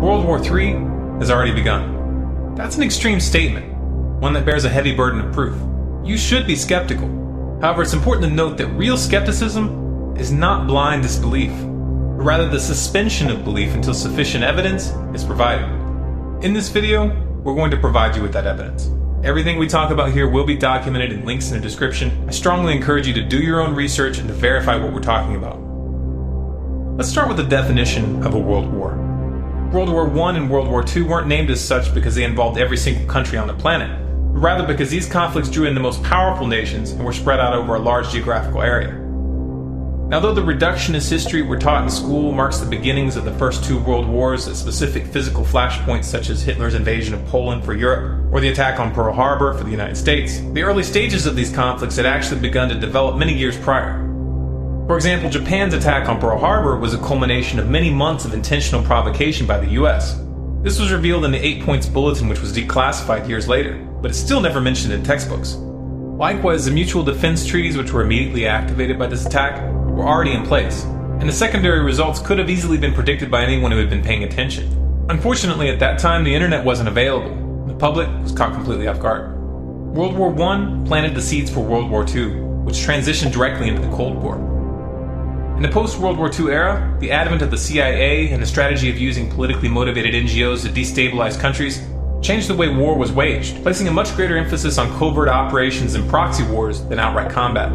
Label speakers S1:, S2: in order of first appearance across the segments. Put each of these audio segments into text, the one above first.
S1: World War III has already begun. That's an extreme statement, one that bears a heavy burden of proof. You should be skeptical. However, it's important to note that real skepticism is not blind disbelief, but rather the suspension of belief until sufficient evidence is provided. In this video, we're going to provide you with that evidence. Everything we talk about here will be documented in links in the description. I strongly encourage you to do your own research and to verify what we're talking about. Let's start with the definition of a world war. World War I and World War II weren't named as such because they involved every single country on the planet, but rather because these conflicts drew in the most powerful nations and were spread out over a large geographical area. Now, though the reductionist history we're taught in school marks the beginnings of the first two world wars at specific physical flashpoints such as Hitler's invasion of Poland for Europe or the attack on Pearl Harbor for the United States, the early stages of these conflicts had actually begun to develop many years prior. For example, Japan's attack on Pearl Harbor was a culmination of many months of intentional provocation by the US. This was revealed in the 8 Points Bulletin, which was declassified years later, but it's still never mentioned in textbooks. Likewise, the mutual defense treaties which were immediately activated by this attack were already in place, and the secondary results could have easily been predicted by anyone who had been paying attention. Unfortunately, at that time, the internet wasn't available. The public was caught completely off guard. World War I planted the seeds for World War II, which transitioned directly into the Cold War. In the post-World War II era, the advent of the CIA and the strategy of using politically motivated NGOs to destabilize countries changed the way war was waged, placing a much greater emphasis on covert operations and proxy wars than outright combat.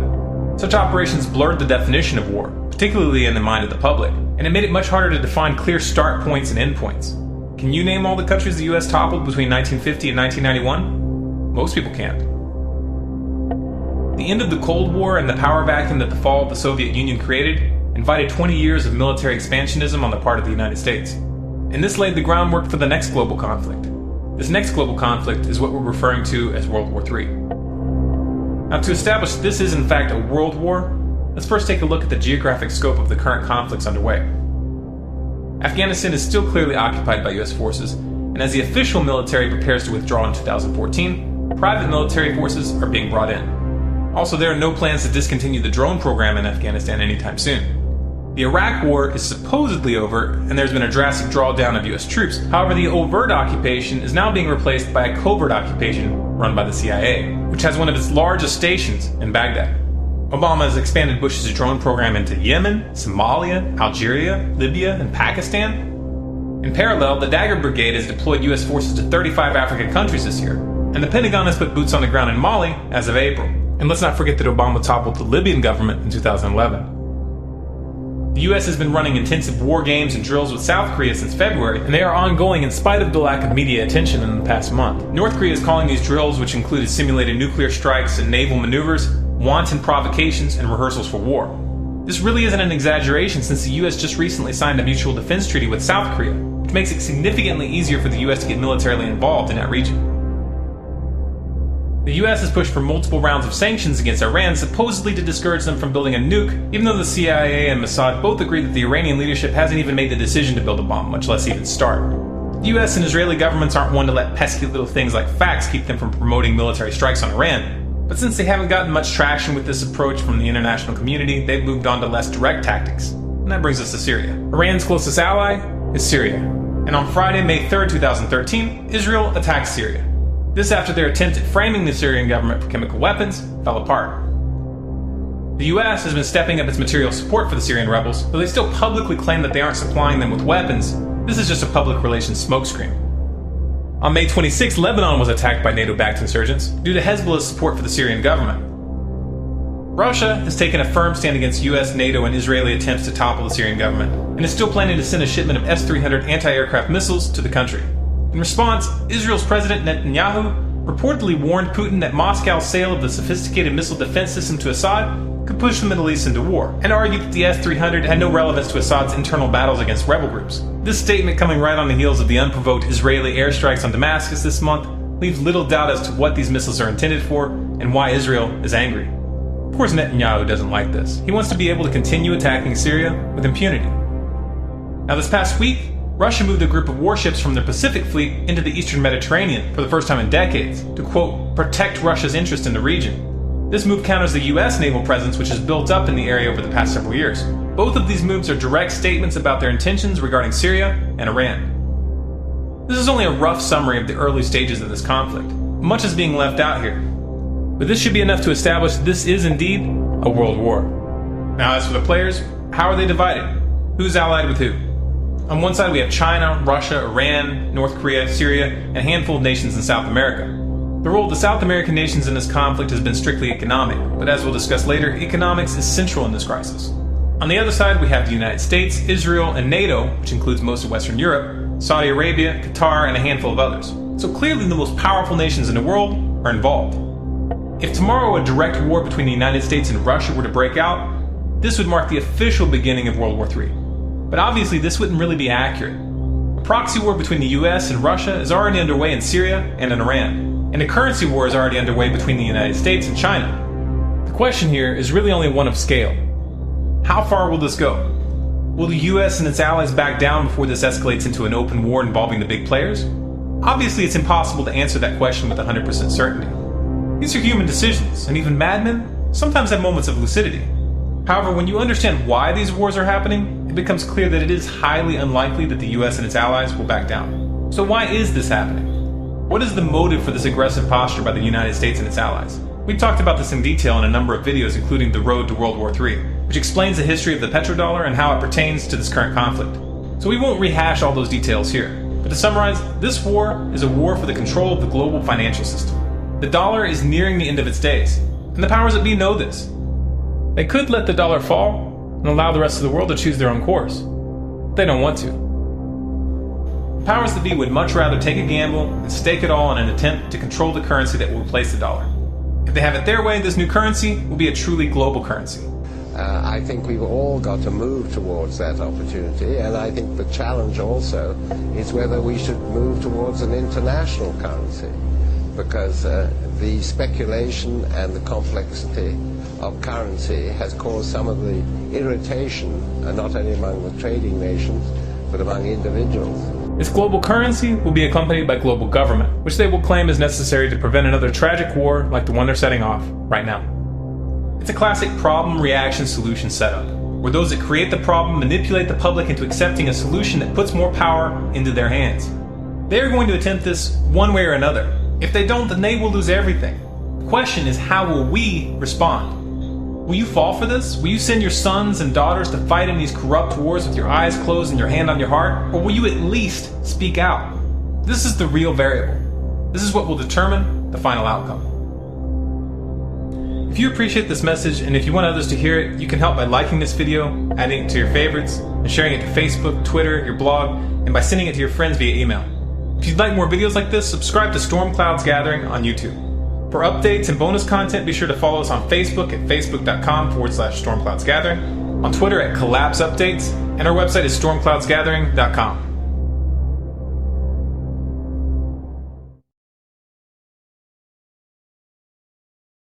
S1: Such operations blurred the definition of war, particularly in the mind of the public, and it made it much harder to define clear start points and end points. Can you name all the countries the US toppled between 1950 and 1991? Most people can't. The end of the Cold War and the power vacuum that the fall of the Soviet Union created invited 20 years of military expansionism on the part of the United States. And this laid the groundwork for the next global conflict. This next global conflict is what we're referring to as World War III. Now, to establish this is in fact a world war, let's first take a look at the geographic scope of the current conflicts underway. Afghanistan is still clearly occupied by US forces, and as the official military prepares to withdraw in 2014, private military forces are being brought in. Also, there are no plans to discontinue the drone program in Afghanistan anytime soon. The Iraq War is supposedly over, and there's been a drastic drawdown of US troops. However, the overt occupation is now being replaced by a covert occupation run by the CIA, which has one of its largest stations in Baghdad. Obama has expanded Bush's drone program into Yemen, Somalia, Algeria, Libya, and Pakistan. In parallel, the Dagger Brigade has deployed US forces to 35 African countries this year, and the Pentagon has put boots on the ground in Mali as of April. And let's not forget that Obama toppled the Libyan government in 2011. The US has been running intensive war games and drills with South Korea since February, and they are ongoing in spite of the lack of media attention in the past month. North Korea is calling these drills, which included simulated nuclear strikes and naval maneuvers, wanton provocations and rehearsals for war. This really isn't an exaggeration since the US just recently signed a mutual defense treaty with South Korea, which makes it significantly easier for the US to get militarily involved in that region. The US has pushed for multiple rounds of sanctions against Iran, supposedly to discourage them from building a nuke, even though the CIA and Mossad both agree that the Iranian leadership hasn't even made the decision to build a bomb, much less even start. The US and Israeli governments aren't one to let pesky little things like facts keep them from promoting military strikes on Iran. But since they haven't gotten much traction with this approach from the international community, they've moved on to less direct tactics. And that brings us to Syria. Iran's closest ally is Syria. And on Friday, May 3rd, 2013, Israel attacked Syria. This after their attempt at framing the Syrian government for chemical weapons fell apart. The US has been stepping up its material support for the Syrian rebels, though they still publicly claim that they aren't supplying them with weapons. This is just a public relations smokescreen. On May 26, Lebanon was attacked by NATO-backed insurgents due to Hezbollah's support for the Syrian government. Russia has taken a firm stand against US, NATO, and Israeli attempts to topple the Syrian government, and is still planning to send a shipment of S-300 anti-aircraft missiles to the country. In response, Israel's President Netanyahu reportedly warned Putin that Moscow's sale of the sophisticated missile defense system to Assad could push the Middle East into war, and argued that the S-300 had no relevance to Assad's internal battles against rebel groups. This statement, coming right on the heels of the unprovoked Israeli airstrikes on Damascus this month, leaves little doubt as to what these missiles are intended for and why Israel is angry. Of course, Netanyahu doesn't like this. He wants to be able to continue attacking Syria with impunity. Now, this past week, Russia moved a group of warships from their Pacific Fleet into the Eastern Mediterranean for the first time in decades to, quote, protect Russia's interest in the region. This move counters the US naval presence, which has built up in the area over the past several years. Both of these moves are direct statements about their intentions regarding Syria and Iran. This is only a rough summary of the early stages of this conflict. Much is being left out here. But this should be enough to establish this is indeed a world war. Now, as for the players, how are they divided? Who's allied with who? On one side we have China, Russia, Iran, North Korea, Syria, and a handful of nations in South America. The role of the South American nations in this conflict has been strictly economic, but as we'll discuss later, economics is central in this crisis. On the other side, we have the United States, Israel, and NATO, which includes most of Western Europe, Saudi Arabia, Qatar, and a handful of others. So clearly the most powerful nations in the world are involved. If tomorrow a direct war between the United States and Russia were to break out, this would mark the official beginning of World War III. But obviously this wouldn't really be accurate. A proxy war between the US and Russia is already underway in Syria and in Iran, and a currency war is already underway between the United States and China. The question here is really only one of scale. How far will this go? Will the US and its allies back down before this escalates into an open war involving the big players? Obviously it's impossible to answer that question with 100% certainty. These are human decisions, and even madmen sometimes have moments of lucidity. However, when you understand why these wars are happening, it becomes clear that it is highly unlikely that the US and its allies will back down. So why is this happening? What is the motive for this aggressive posture by the United States and its allies? We've talked about this in detail in a number of videos, including The Road to World War III, which explains the history of the petrodollar and how it pertains to this current conflict. So we won't rehash all those details here. But to summarize, this war is a war for the control of the global financial system. The dollar is nearing the end of its days, and the powers that be know this. They could let the dollar fall and allow the rest of the world to choose their own course. But they don't want to. The powers that be would much rather take a gamble and stake it all in an attempt to control the currency that will replace the dollar. If they have it their way, this new currency will be a truly global currency.
S2: I think we've all got to move towards that opportunity, and I think the challenge also is whether we should move towards an international currency, because the speculation and the complexity of currency has caused some of the irritation, not only among the trading nations, but among individuals.
S1: This global currency will be accompanied by global government, which they will claim is necessary to prevent another tragic war like the one they're setting off right now. It's a classic problem-reaction-solution setup, where those that create the problem manipulate the public into accepting a solution that puts more power into their hands. They are going to attempt this one way or another. If they don't, then they will lose everything. The question is, how will we respond? Will you fall for this? Will you send your sons and daughters to fight in these corrupt wars with your eyes closed and your hand on your heart? Or will you at least speak out? This is the real variable. This is what will determine the final outcome. If you appreciate this message, and if you want others to hear it, you can help by liking this video, adding it to your favorites, and sharing it to Facebook, Twitter, your blog, and by sending it to your friends via email. If you'd like more videos like this, subscribe to Storm Clouds Gathering on YouTube. For updates and bonus content, be sure to follow us on Facebook at facebook.com/stormcloudsgathering, on Twitter at Collapse Updates, and our website is stormcloudsgathering.com.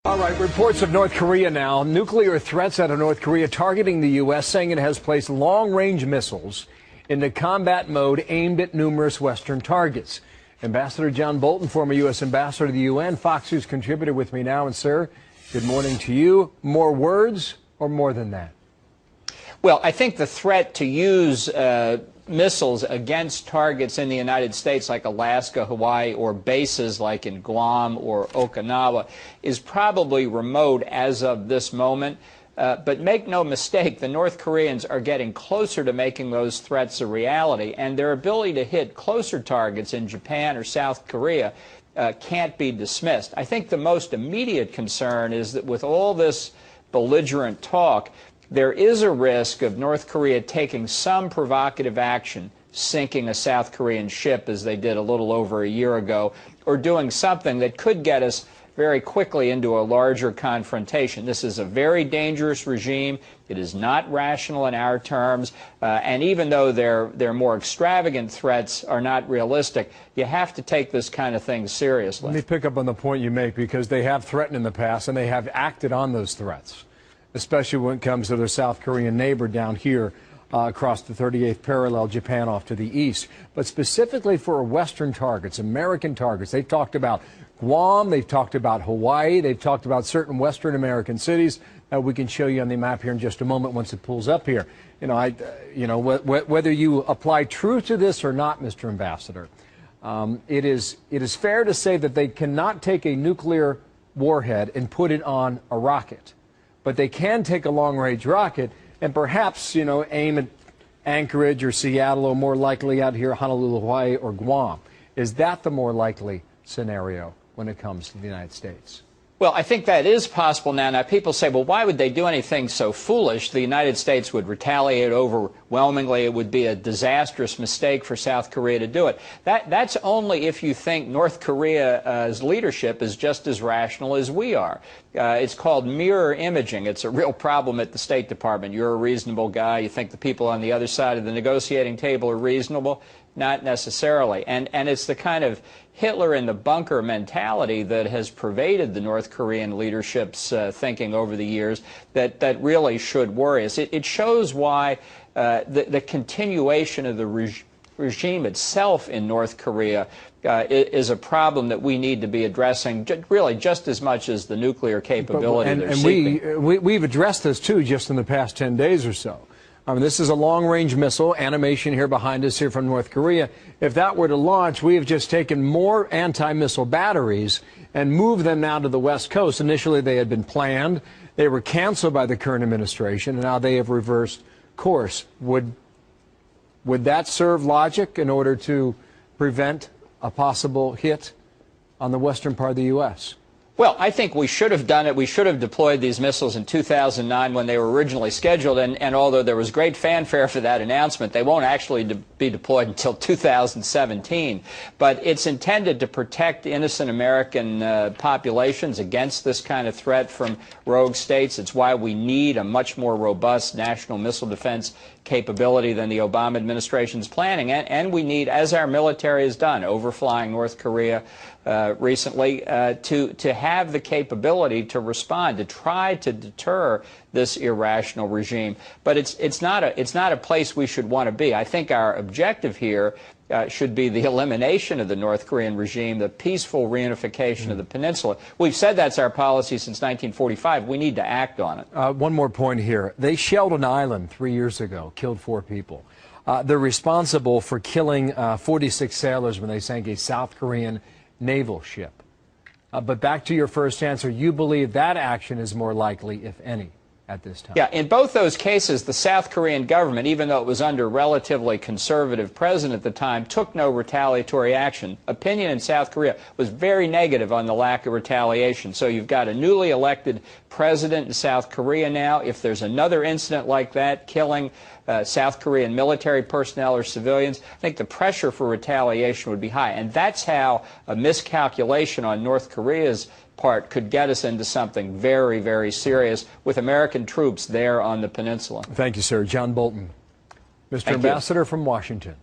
S3: All right, reports of North Korea now. Nuclear threats out of North Korea targeting the U.S., saying it has placed long-range missiles into combat mode aimed at numerous Western targets. Ambassador John Bolton, former U.S. ambassador to the UN, Fox News contributor with me now. And, sir, good morning to you. More words or more than that?
S4: Well, I think the threat to use missiles against targets in the United States like Alaska, Hawaii, or bases like in Guam or Okinawa is probably remote as of this moment. But make no mistake, the North Koreans are getting closer to making those threats a reality, and their ability to hit closer targets in Japan or South Korea can't be dismissed. I think the most immediate concern is that with all this belligerent talk, there is a risk of North Korea taking some provocative action, sinking a South Korean ship as they did a little over a year ago, or doing something that could get us very quickly into a larger confrontation. This is a very dangerous regime. It is not rational in our terms, and even though their more extravagant threats are not realistic, you have to take this kind of thing seriously.
S3: Let me pick up on the point you make, because they have threatened in the past and they have acted on those threats, especially when it comes to their South Korean neighbor down here across the 38th parallel, Japan off to the east. But specifically for Western targets, American targets, they've talked about Guam, they've talked about Hawaii, they've talked about certain Western American cities that we can show you on the map here in just a moment once it pulls up here. You know, whether you apply truth to this or not, Mr. Ambassador, It is fair to say that they cannot take a nuclear warhead and put it on a rocket, but they can take a long-range rocket and perhaps, aim at Anchorage or Seattle, or more likely out here, Honolulu, Hawaii, or Guam. Is that the more likely scenario when it comes to the United States?
S4: Well, I think that is possible now. Now, people say, well, why would they do anything so foolish? The United States would retaliate overwhelmingly. It would be a disastrous mistake for South Korea to do it. That's only if you think North Korea's leadership is just as rational as we are. It's called mirror imaging. It's a real problem at the State Department. You're a reasonable guy. You think the people on the other side of the negotiating table are reasonable? Not necessarily. And it's the kind of Hitler in the bunker mentality that has pervaded the North Korean leadership's thinking over the years that really should worry us. It shows why the continuation of the regime itself in North Korea is a problem that we need to be addressing really just as much as the nuclear capability they're seeking.
S3: And we've addressed this, too, just in the past 10 days or so. I mean, this is a long-range missile, animation here behind us here from North Korea. If that were to launch, we have just taken more anti-missile batteries and moved them now to the West Coast. Initially, they had been planned. They were canceled by the current administration, and now they have reversed course. Would that serve logic in order to prevent a possible hit on the western part of the U.S.?
S4: Well, I think we should have done it. We should have deployed these missiles in 2009 when they were originally scheduled, and although there was great fanfare for that announcement, they won't actually be deployed until 2017. But it's intended to protect innocent American populations against this kind of threat from rogue states. It's why we need a much more robust national missile defense capability than the Obama administration's planning, and we need, as our military has done, overflying North Korea recently, to have the capability to respond, to try to deter this irrational regime. But it's not a place we should want to be. I think our objective here should be the elimination of the North Korean regime, the peaceful reunification of the peninsula. We've said that's our policy since 1945. We need to act on it.
S3: One more point here. They shelled an island 3 years ago, killed 4 people. They're responsible for killing 46 sailors when they sank a South Korean naval ship. But back to your first answer, you believe that action is more likely, if any, at this time?
S4: Yeah, in both those cases, the South Korean government, even though it was under a relatively conservative president at the time, took no retaliatory action. Opinion in South Korea was very negative on the lack of retaliation. So you've got a newly elected president in South Korea now. If there's another incident like that, killing South Korean military personnel or civilians, I think the pressure for retaliation would be high. And that's how a miscalculation on North Korea's part could get us into something very, very serious with American troops there on the peninsula.
S3: Thank you, sir. John Bolton. Mr. Ambassador from Washington.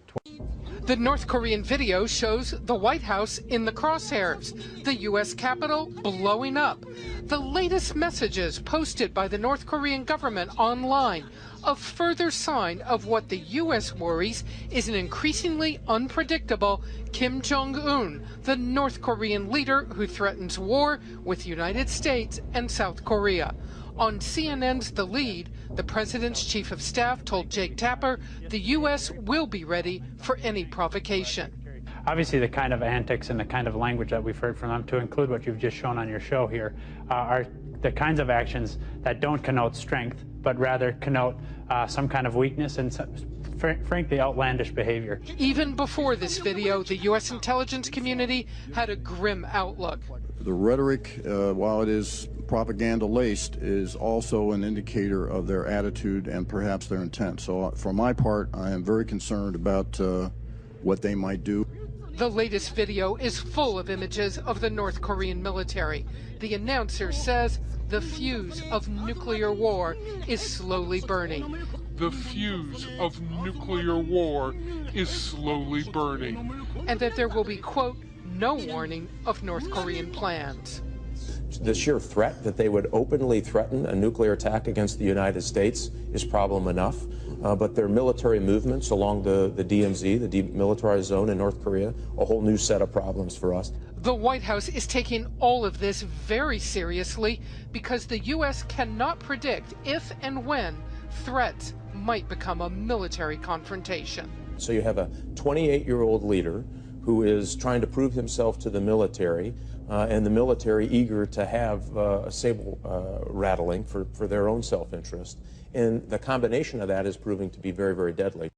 S5: The North Korean video shows the White House in the crosshairs, the U.S. Capitol blowing up. The latest messages posted by the North Korean government online, a further sign of what the U.S. worries is an increasingly unpredictable Kim Jong-un, the North Korean leader who threatens war with the United States and South Korea. On CNN's The Lead, the president's chief of staff told Jake Tapper the U.S. will be ready for any provocation.
S6: Obviously, the kind of antics and the kind of language that we've heard from them, to include what you've just shown on your show here, are the kinds of actions that don't connote strength, but rather connote some kind of weakness and frankly outlandish behavior.
S5: Even before this video, the U.S. intelligence community had a grim outlook.
S7: The rhetoric, while it is propaganda-laced, is also an indicator of their attitude and perhaps their intent. So for my part, I am very concerned about what they might do.
S5: The latest video is full of images of the North Korean military. The announcer says the fuse of nuclear war is slowly burning.
S8: The fuse of nuclear war is slowly burning.
S5: And that there will be, quote, no warning of North Korean plans.
S9: The sheer threat that they would openly threaten a nuclear attack against the United States is problem enough. But their military movements along the DMZ, the demilitarized zone in North Korea, a whole new set of problems for us.
S5: The White House is taking all of this very seriously because the U.S. cannot predict if and when threats might become a military confrontation.
S9: So you have a 28-year-old leader who is trying to prove himself to the military, and the military eager to have a sable rattling for their own self-interest. And the combination of that is proving to be very, very deadly.